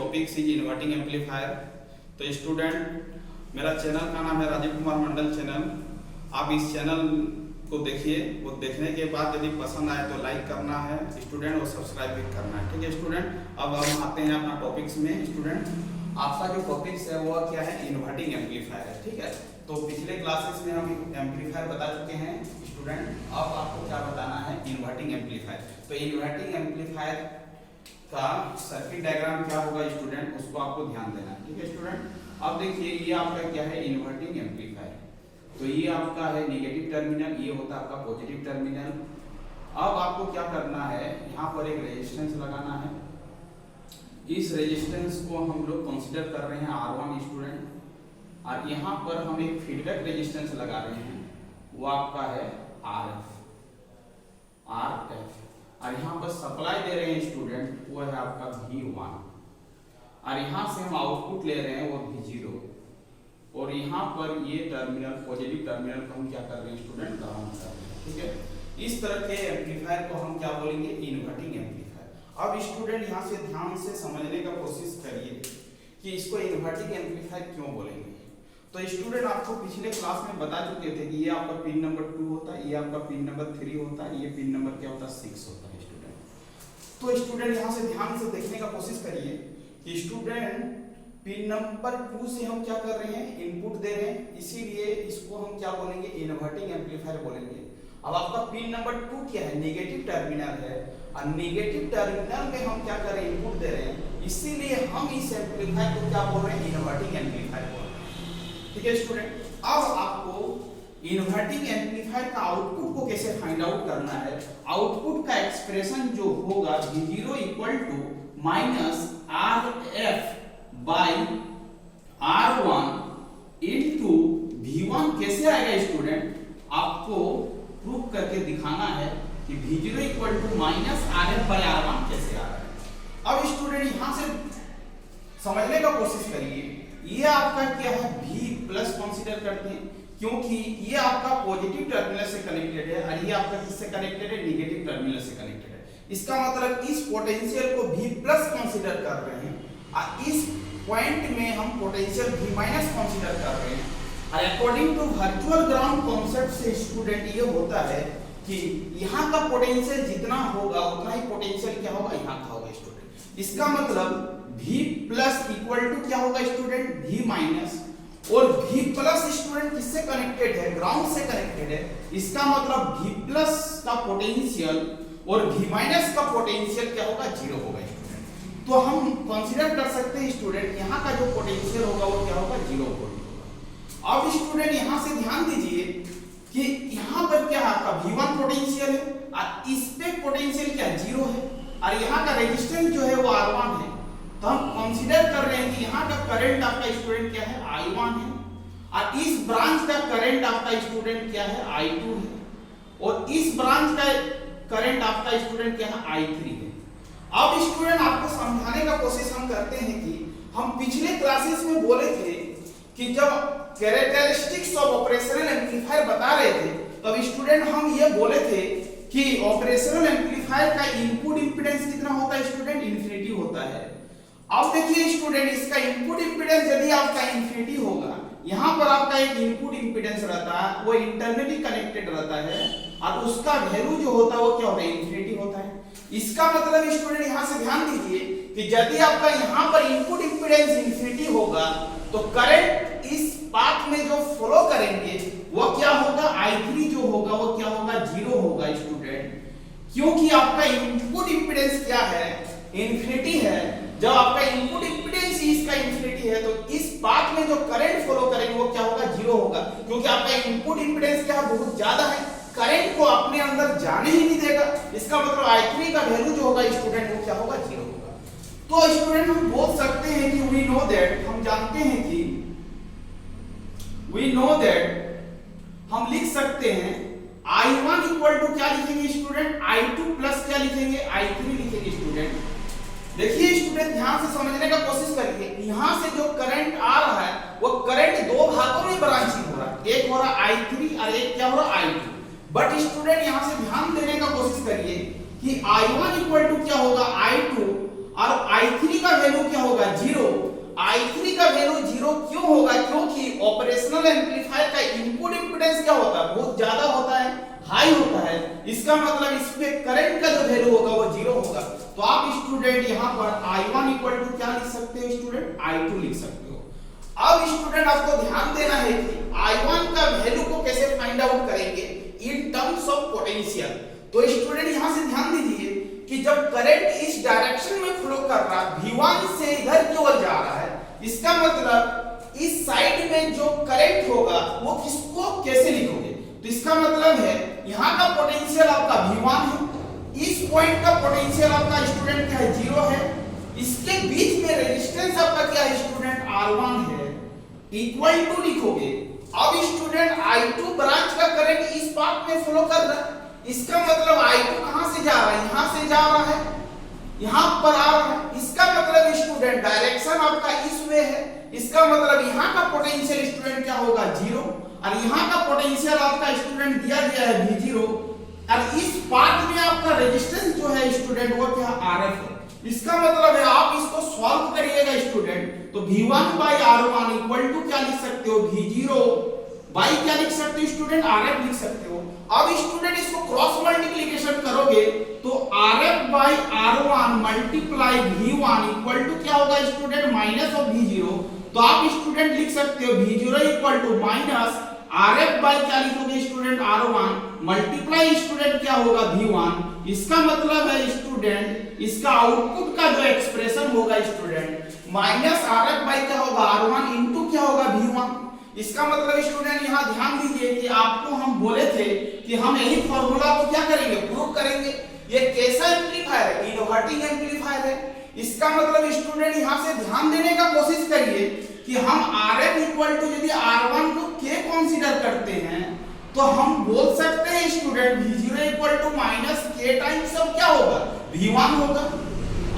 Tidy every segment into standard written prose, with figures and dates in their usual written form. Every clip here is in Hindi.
Topics is inverting amplifier. तो स्टूडेंट, मेरा चैनल का नाम है राजीव कुमार मंडल चैनल। आप इस चैनल को देखिए, वो देखने के बाद यदि पसंद आए तो लाइक करना है स्टूडेंट, और सब्सक्राइब भी करना है। ठीक है स्टूडेंट, अब हम आते हैं अपना टॉपिक्स में। स्टूडेंट, आपका जो टॉपिक्स है वो क्या है? इन्वर्टिंग एम्पलीफायर है। ठीक है, तो पिछले क्लासेस में हम एम्पलीफायर बता चुके हैं स्टूडेंट। अब आपको क्या बताना है? Inverting amplifier. तो इन्वर्टिंग एम्पलीफायर का सर्किट डायग्राम क्या होगा स्टूडेंट, उसको आपको ध्यान देना है। ठीक है स्टूडेंट, अब देखिए ये आपका क्या है? Inverting amplifier. तो ये आपका है नेगेटिव टर्मिनल, ये होता है आपका पॉजिटिव टर्मिनल। अब आपको क्या करना है? यहाँ पर एक रेजिस्टेंस लगाना है। इस रेजिस्टेंस को हम लोग कंसीडर कर रहे हैं R1 स्टूडेंट, और यहाँ पर हम एक फीडबैक रेजिस्टेंस लगा रहे हैं, वो आपका है RF। और यहाँ पर सप्लाई दे रहे हैं स्टूडेंट, वो है आपका V1, और यहाँ से हम आउटपुट ले रहे हैं वो V0, और यहाँ पर ये टर्मिनल पॉजिटिव टर्मिनल को हम क्या कर रहे हैं स्टूडेंट? ग्राउंड कर रहे हैं। ठीक है, इस तरह के एम्पलीफायर को हम क्या बोलेंगे? Inverting amplifier. अब स्टूडेंट यहाँ से ध्यान से समझने का कोशिश करिए कि इसको इन्वर्टिंग एम्पलीफायर क्यों बोलेंगे। तो स्टूडेंट, आपको पिछले क्लास में बता चुके थे कि ये आपका पिन नंबर 2 होता है, ये आपका पिन नंबर 3 होता है, ये पिन नंबर क्या होता है? 6 होता है स्टूडेंट। तो स्टूडेंट यहाँ से ध्यान से देखने का कोशिश करिए कि स्टूडेंट पिन नंबर 2 से हम क्या कर रहे हैं? इनपुट दे रहे हैं, इसीलिए इसको हम क्या बोलेंगे? इन्वर्टिंग एम्पलीफायर बोलेंगे। अब आपका पिन नंबर 2 क्या है? नेगेटिव टर्मिनल है, और नेगेटिव टर्मिनल में हम क्या कर रहे हैं? इनपुट दे रहे हैं, इसीलिए हम इस एम्पलीफायर को क्या बोल रहे हैं? इन्वर्टिंग एम्पलीफायर बोल रहे हैं। ठीक है स्टूडेंट, अब आपको इन्वर्टिंग एम्पलीफायर का आउटपुट को कैसे फाइंड आउट करना है? आउटपुट का एक्सप्रेशन जो होगा V0 equal to minus RF by R1 into V1 कैसे आएगा स्टूडेंट? आपको प्रूफ करके दिखाना है कि V0 equal to minus RF by R1 कैसे आ रहा है। अब स्टूडेंट यहाँ से समझने का कोशिश करिए, ये आपका क्या है? V प्लस कंसीडर करते हैं, क्योंकि ये आपका पॉजिटिव टर्मिनल से कनेक्टेड है, और ये आपका किससे कनेक्टेड है? नेगेटिव टर्मिनल से कनेक्टेड है। इसका मतलब इस पोटेंशियल को V प्लस कंसीडर कर रहे हैं, और इस पॉइंट में हम पोटेंशियल V माइनस कंसीडर कर रहे हैं। और according to virtual ground concept से स्टूडेंट ये होता है कि यहाँ का पोटेंशियल जितना होगा उतना ही पोटेंशियल क्या होगा? यहाँ का होगा स्टूडेंट। इसका मतलब V प्लस इक्वल टू क्या होगा स्टूडेंट? V माइनस, और V प्लस स्टूडेंट किससे कनेक्टेड है? ग्राउंड से कनेक्टेड है। इसका मतलब V प्लस का पोटेंशियल और V माइनस का पोटेंशियल क्या होगा? 0 होगा स्टूडेंट। तो हम कंसीडर कर सकते हैं स्टूडेंट, यहाँ का जो पोटेंशियल होगा वो क्या होगा? 0 होगा। अब स्टूडेंट यहाँ से ध्यान दीजिए कि यहाँ पर क्या आपका V1 पोटेंशियल है, और इस पे पोटेंशियल क्या 0 है, और यहाँ का रेजिस्टेंस जो है वो R1 है। तो हम कंसीडर कर रहे हैं कि यहाँ का करंट आपका स्टूडेंट क्या है? I1 है, और इस ब्रांच का करंट आपका स्टूडेंट क्या है? I2 है, और इस ब्रांच का करंट आपका स्टूडेंट क्या है? I3 है। अब स्टूडेंट आपको समझाने का कोशिश हम करते हैं कि हम पिछले क्लासेस में बोले थे कि जब कैरेक्टरिस्टिक्स ऑफ ऑपरेशनल एम्पलीफायर बता रहे थे, तब स्टूडेंट हम ये बोले थे कि ऑपरेशनल एम्पलीफायर का इनपुट इंपेडेंस कितना होता है स्टूडेंट? इन्फिनिटी होता है। अब देखिए स्टूडेंट, इसका इनपुट इंपेडेंस यदि आपका इन्फिनिटी होगा, यहाँ पर आपका एक इनपुट इंपेडेंस रहता है, वो इंटरनली कनेक्टेड रहता है, और उसका वैल्यू जो होता है वो क्या होता है? इन्फिनिटी होता है। इसका मतलब स्टूडेंट यहाँ से ध्यान दीजिए कि यदि आपका यहाँ पर इनपुट इंपेडेंस इन्फिनिटी होगा, तो करंट इस पाथ में जो फ्लो करेंगे वो क्या होगा? I3 जो होगा वो क्या होगा? 0 होगा स्टूडेंट, क्योंकि आपका इनपुट इंपेडेंस क्या है? इन्फिनिटी है। जब आपका इनपुट इंपेडेंस इसका इन्फिनिटी है, तो इस पाथ में जो करंट फ्लो करेंगे वो क्या होगा? 0 होगा, क्योंकि आपका इनपुट इंपेडेंस क्या बहुत ज्यादा है, करंट को अपने अंदर जाने ही नहीं देगा। इसका मतलब I3 का वैल्यू जो होगा स्टूडेंट वो क्या होगा? 0 होगा। तो स्टूडेंट हम बोल सकते हैं कि वी नो दैट, हम जानते हैं कि वी नो दैट, हम लिख सकते हैं I1 इक्वल टू क्या लिखेंगे स्टूडेंट? I2 प्लस क्या लिखेंगे? I3 लिखेंगे स्टूडेंट। देखिए स्टूडेंट, ध्यान से समझने का कोशिश करिए, यहाँ से जो करंट आ रहा है वो करंट दो भागों में ब्रांचिंग हो रहा है, एक हो रहा है I3 और एक क्या हो रहा है I2। बट स्टूडेंट यहाँ से ध्यान देने का कोशिश करिए कि I1 इक्वल टू क्या होगा? I2, और I3 का वैल्यू क्या होगा 0। I3 का वैल्यू 0 क्यों होगा, क्योंकि ऑपरेशनल एम्पलीफायर का इनपुट इंपेडेंस क्या होता है, बहुत ज्यादा होता है, हाई होता है। इसका मतलब इस पे करंट का जो वैल्यू होगा वो 0 होगा। तो आप स्टूडेंट यहाँ पर I1 इक्वल टू क्या लिख सकते हो स्टूडेंट, I2 लिख सकते हो। अब स्टूडेंट आपको ध्यान देना है कि I1 का वैल्यू को कैसे फाइंड आउट करेंगे इन टर्म्स ऑफ पोटेंशियल। तो स्टूडेंट यहाँ से ध्यान दीजिए कि जब करंट इस डायरेक्शन में फ्लो कर रहा है, V1 से इधर की ओर जा रहा है, इसका मतलब इस साइड में जो करंट होगा वो किसको कैसे लिखोगे, तो इसका मतलब है यहाँ का पोटेंशियल आपका V1 है, इस पॉइंट का पोटेंशियल आपका स्टूडेंट क्या है 0 है, इसके बीच में रेजिस्टेंस आपका क्या है स्टूडेंट R1 है, इक्वल टू लिखोगे। अब स्टूडेंट I2 ब्रांच का करंट इस पाथ में फ्लो कर रहा है, इसका मतलब I2 कहां से जा रहा है, यहां से जा रहा है, यहां पर आ रहा है, इसका मतलब स्टूडेंट डायरेक्शन आपका इस वे है, इसका मतलब यहां का पोटेंशियल स्टूडेंट क्या होगा 0 और यहां का पोटेंशियल आपका स्टूडेंट दिया गया है V0 और इस पाथ में आपका रेजिस्टेंस जो है स्टूडेंट वो क्या RF है। इसका मतलब है आप इसको सॉल्व करिएगा स्टूडेंट तो V1 by R1 equal to क्या लिख सकते हो V0 बाई क्या लिख सकते हो स्टूडेंट RF लिख सकते हो। अब स्टूडेंट इसको क्रॉस मल्टीप्लिकेशन करोगे तो RF by R1 multiply V1 equal to क्या होगा स्टूडेंट माइनस ऑफ V0। तो आप स्टूडेंट लिख सकते हो V0 equal to minus RF by क्या लिखोगे स्टूडेंट R1 मल्टीप्लाई स्टूडेंट क्या होगा V1। इसका मतलब है स्टूडेंट इसका आउटपुट का जो एक्सप्रेशन होगा स्टूडेंट माइनस RF बाई क्या होगा R1 इनटू क्या होगा V1। इसका मतलब स्टूडेंट यहाँ ध्यान दीजिए कि आपको हम बोले थे कि हम यही फॉर्मूला को क्या करेंगे प्रूव करेंगे। ये कैसा एम्पलीफायर है, इनवर्टिंग एम्पलीफायर है। इसका मतलब स्टूडेंट यहाँ से ध्यान देने का कोशिश करिए कि हम RF इक्वल टू यदि R1 को K कंसीडर करते हैं तो हम बोल सकते हैं student V0 equal to minus K times of क्या होगा V1 होगा।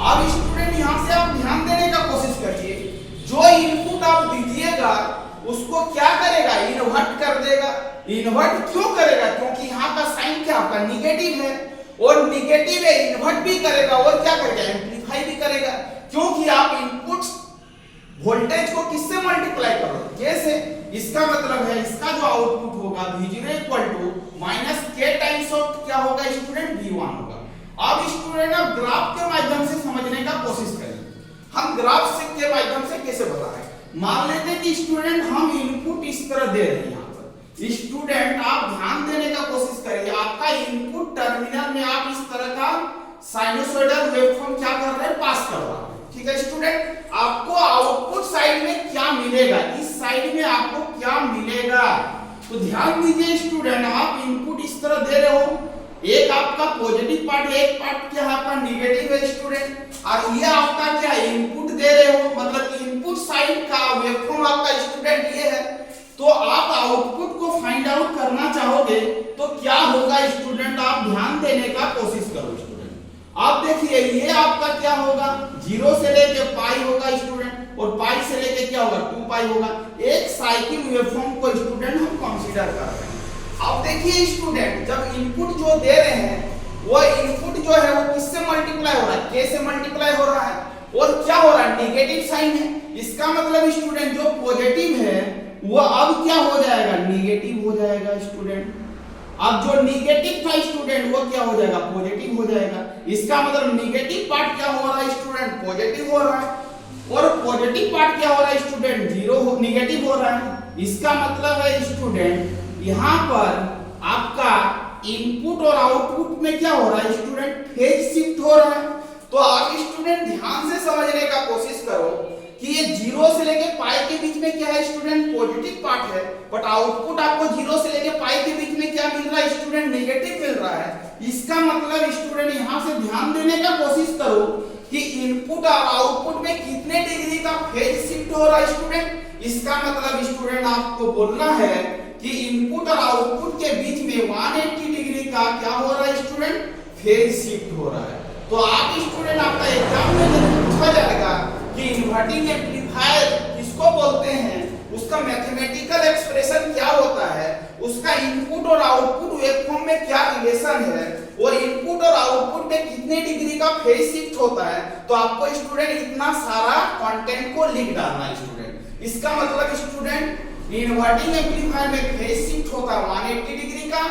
अब स्टूडेंट यहाँ से आप ध्यान देने का कोशिश करिए, जो इनपुट आप दीजिएगा उसको क्या करेगा इन्वर्ट कर देगा। इन्वर्ट क्यों करेगा, क्योंकि यहाँ का साइन क्या आपका निगेटिव है और निगेटिव है, इन्वर्ट भी करेगा और क्या करेगा एम्पलीफाई भी करेगा, क्योंकि आप इनपुट वोल्टेज को किससे मल्टीप्लाई करोगे K से। इसका मतलब है इसका जो आउटपुट होगा V0 equal to minus K times of क्या होगा स्टूडेंट V1 होगा। अब स्टूडेंट आप ग्राफ के माध्यम से समझने का कोशिश करें। हम ग्राफ से के माध्यम से कैसे बताएं, मान लेते हैं कि स्टूडेंट हम इनपुट इस तरह दे रहे हैं। यहाँ पर स्टूडेंट आप ध्यान देने का कोशिश करिए, आपका इनपुट टर्मिनल में आप इस तरह का साइनोसॉइडल वेवफॉर्म क्या कर रहे हैं पास कर रहे हैं, ठीक है स्टूडेंट। आपको आउटपुट साइड में क्या मिलेगा, इस साइड में आपको क्या मिलेगा, तो ध्यान दीजिए स्टूडेंट आप इनपुट इस तरह दे रहे हो, एक आपका पॉजिटिव पार्ट एक पार्ट क्या है आपका नेगेटिव है स्टूडेंट, और ये आपका क्या इनपुट दे रहे हो, मतलब इनपुट साइड का वेवफॉर्म आपका स्टूडेंट ये है। तो आप आउटपुट को फाइंड आउट करना चाहोगे तो क्या होगा स्टूडेंट, आप ध्यान देने का कोशिश करो स्टूडेंट। आप देखिए ये आपका क्या होगा 0 से लेके पाई होगा स्टूडेंट और पाई से लेके क्या होगा 2 पाई होगा। एक साइकिल वेवफॉर्म को स्टूडेंट हम कंसीडर कर रहे हैं। अब देखिए स्टूडेंट जब इनपुट जो दे रहे हैं वो इनपुट जो है वो किससे मल्टीप्लाई हो रहा है K से मल्टीप्लाई हो रहा है और क्या हो रहा है नेगेटिव साइन है। इसका मतलब स्टूडेंट जो पॉजिटिव है वो अब क्या हो जाएगा नेगेटिव हो जाएगा स्टूडेंट। अब जो नेगेटिव था स्टूडेंट वो क्या हो जाएगा पॉजिटिव हो जाएगा। इसका मतलब नेगेटिव पार्ट क्या हो रहा है स्टूडेंट पॉजिटिव हो रहा है और पॉजिटिव पार्ट क्या हो रहा है स्टूडेंट नेगेटिव हो रहा है। इसका मतलब है स्टूडेंट यहाँ पर आपका इनपुट और आउटपुट में क्या हो रहा है स्टूडेंट फेज शिफ्ट हो रहा है। तो आप स्टूडेंट ध्यान से समझने का कोशिश करो कि ये 0 से लेके पाई के बीच में क्या है स्टूडेंट पॉजिटिव पार्ट है, बट आउटपुट आपको 0 से लेके पाई के बीच में क्या मिल रहा है स्टूडेंट नेगेटिव मिल रहा है। इसका मतलब स्टूडेंट यहाँ से ध्यान देने का कोशिश करो कि इनपुट और आउटपुट में कितने डिग्री का फेज शिफ्ट हो रहा है स्टूडेंट। इसका मतलब स्टूडेंट आपको बोलना है कि इनपुट और आउटपुट के बीच में 180 डिग्री का क्या हो रहा है स्टूडेंट फेज शिफ्ट हो रहा है। तो आप स्टूडेंट आपका एग्जाम में पूछा जाएगा कि इन्वर्टिंग एम्पलीफायर किसको बोलते हैं, उसका मैथमेटिकल एक्सप्रेशन क्या होता है, उसका इनपुट और आउटपुट वेवफॉर्म में क्या रिलेशन है और इनपुट और आउटपुट में कितने डिग्री का फेज शिफ्ट होता है, तो आपको स्टूडेंट इतना सारा कंटेंट को लिख डालना है स्टूडेंट। इसका मतलब स्टूडेंट इन्वर्टिंग एम्पलीफायर में फेज शिफ्ट होता है 180 डिग्री का,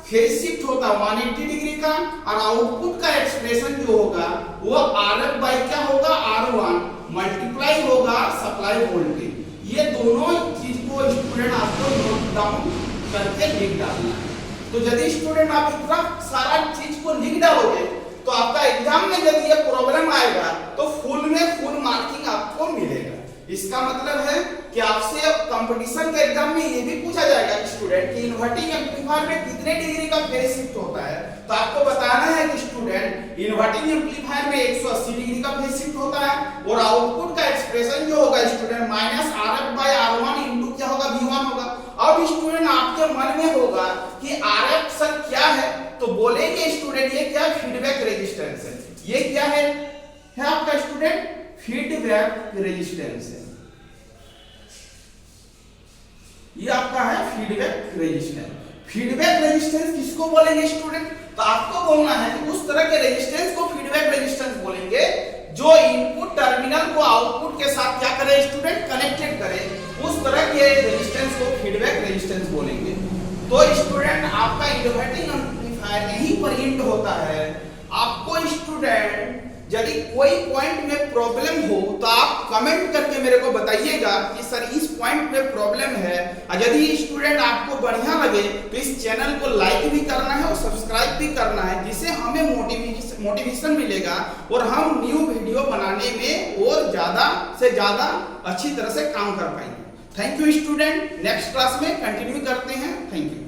फेज शिफ्ट होता है 180 डिग्री का, और आउटपुट का एक्सप्रेशन जो होगा वो RF बाई क्या होगा R1 मल्टीप्लाई होगा सप्लाई वोल्टेज। ये दोनों चीज को स्टूडेंट आपको नोट डाउन करके लिख डालना है। तो यदि स्टूडेंट आप इतना सारा चीज को लिख डालोगे तो आपका एग्जाम में जब ये प्रॉब्लम आएगा तो फुल मार्किंग आपको मिलेगा। इसका मतलब है कि आपसे कंपटीशन के एग्जाम में ये भी पूछा जाएगा कि स्टूडेंट कि इन्वर्टिंग एम्पलीफायर में कितने डिग्री का फेज शिफ्ट होता है, तो आपको बताना है कि स्टूडेंट इन्वर्टिंग एम्पलीफायर में 180 डिग्री का फेज शिफ्ट होता है और आउटपुट का एक्सप्रेशन जो होगा student -RF bye R1 into क्या होगा V1 होगा। अब स्टूडेंट आपके मन में होगा कि RF सर क्या है, तो बोलेंगे स्टूडेंट ये क्या फीडबैक रेजिस्टेंस है। ये क्या है आपका स्टूडेंट फीडबैक रेजिस्टेंस है। ये आपका है फीडबैक रेजिस्टेंस। फीडबैक रेजिस्टेंस किसको बोलेंगे स्टूडेंट, तो आपको बोलना है कि उस तरह के रेजिस्टेंस को फीडबैक रेजिस्टेंस बोलेंगे जो इनपुट टर्मिनल को आउटपुट के साथ क्या करे स्टूडेंट कनेक्टेड करे, उस तरह के रेजिस्टेंस को फीडबैक रेजिस्टेंस बोलेंगे। तो स्टूडेंट आपका इन्वर्टिंग एम्पलीफायर यहीं पर एंड होता है। आपको स्टूडेंट यदि कोई पॉइंट में प्रॉब्लम हो तो आप कमेंट करके मेरे को बताइएगा कि सर इस पॉइंट में प्रॉब्लम है, और यदि स्टूडेंट आपको बढ़िया लगे तो इस चैनल को लाइक भी करना है और सब्सक्राइब भी करना है, जिससे हमें मोटिवेशन मिलेगा और हम न्यू वीडियो बनाने में और ज्यादा से ज्यादा अच्छी तरह से काम कर पाएंगे। Thank you student, next class में कंटिन्यू करते हैं। Thank you.